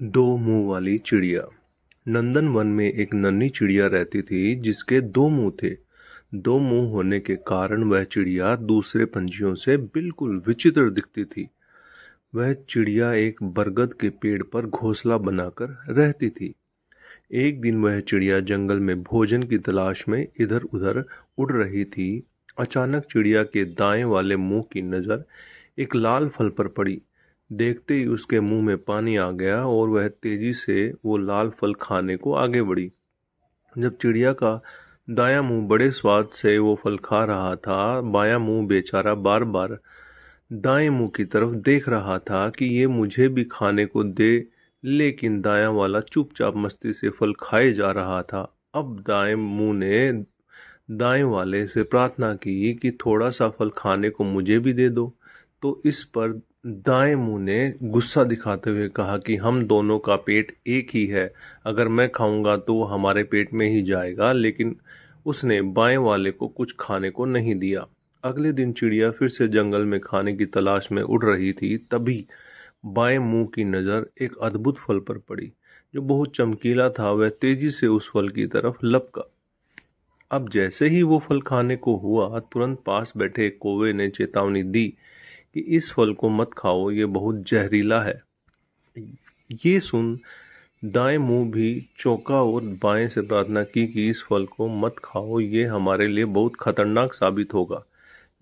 दो मुंह वाली चिड़िया। नंदन वन में एक नन्ही चिड़िया रहती थी जिसके दो मुंह थे। दो मुंह होने के कारण वह चिड़िया दूसरे पंछियों से बिल्कुल विचित्र दिखती थी। वह चिड़िया एक बरगद के पेड़ पर घोंसला बनाकर रहती थी। एक दिन वह चिड़िया जंगल में भोजन की तलाश में इधर उधर उड़ रही थी। अचानक चिड़िया के दाएं वाले मुंह की नज़र एक लाल फल पर पड़ी। देखते ही उसके मुंह में पानी आ गया और वह तेजी से वो लाल फल खाने को आगे बढ़ी। जब चिड़िया का दायां मुंह बड़े स्वाद से वो फल खा रहा था, बायां मुंह बेचारा बार बार दाएं मुंह की तरफ देख रहा था कि ये मुझे भी खाने को दे, लेकिन दायां वाला चुपचाप मस्ती से फल खाए जा रहा था। अब दाएं मुंह ने दाएं वाले से प्रार्थना की कि थोड़ा सा फल खाने को मुझे भी दे दो। तो इस पर दाएं मुंह ने गुस्सा दिखाते हुए कहा कि हम दोनों का पेट एक ही है, अगर मैं खाऊंगा तो वो हमारे पेट में ही जाएगा। लेकिन उसने बाएं वाले को कुछ खाने को नहीं दिया। अगले दिन चिड़िया फिर से जंगल में खाने की तलाश में उड़ रही थी। तभी बाएं मुंह की नज़र एक अद्भुत फल पर पड़ी जो बहुत चमकीला था। वह तेजी से उस फल की तरफ लपका। अब जैसे ही वो फल खाने को हुआ, तुरंत पास बैठे एक कौवे ने चेतावनी दी कि इस फल को मत खाओ, ये बहुत जहरीला है। ये सुन दाएं मुंह भी चौंका और बाएं से प्रार्थना की कि इस फल को मत खाओ, ये हमारे लिए बहुत खतरनाक साबित होगा।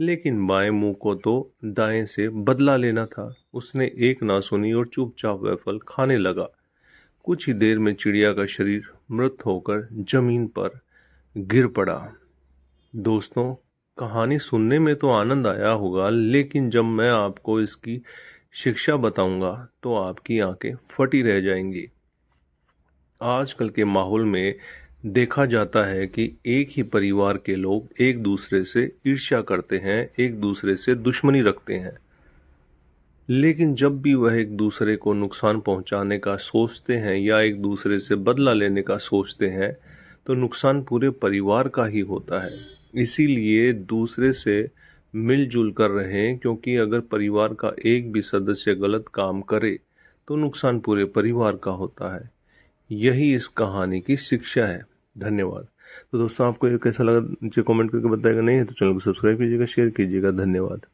लेकिन बाएं मुंह को तो दाएं से बदला लेना था। उसने एक ना सुनी और चुपचाप वह फल खाने लगा। कुछ ही देर में चिड़िया का शरीर मृत होकर जमीन पर गिर पड़ा। दोस्तों, कहानी सुनने में तो आनंद आया होगा, लेकिन जब मैं आपको इसकी शिक्षा बताऊंगा तो आपकी आंखें फटी रह जाएंगी। आजकल के माहौल में देखा जाता है कि एक ही परिवार के लोग एक दूसरे से ईर्ष्या करते हैं, एक दूसरे से दुश्मनी रखते हैं। लेकिन जब भी वह एक दूसरे को नुकसान पहुंचाने का सोचते हैं या एक दूसरे से बदला लेने का सोचते हैं, तो नुकसान पूरे परिवार का ही होता है। इसीलिए दूसरे से मिलजुल कर रहें, क्योंकि अगर परिवार का एक भी सदस्य गलत काम करे तो नुकसान पूरे परिवार का होता है। यही इस कहानी की शिक्षा है। धन्यवाद। तो दोस्तों, आपको ये कैसा लगा नीचे कमेंट करके बताएगा। नहीं है तो चैनल को सब्सक्राइब कीजिएगा, शेयर कीजिएगा। धन्यवाद।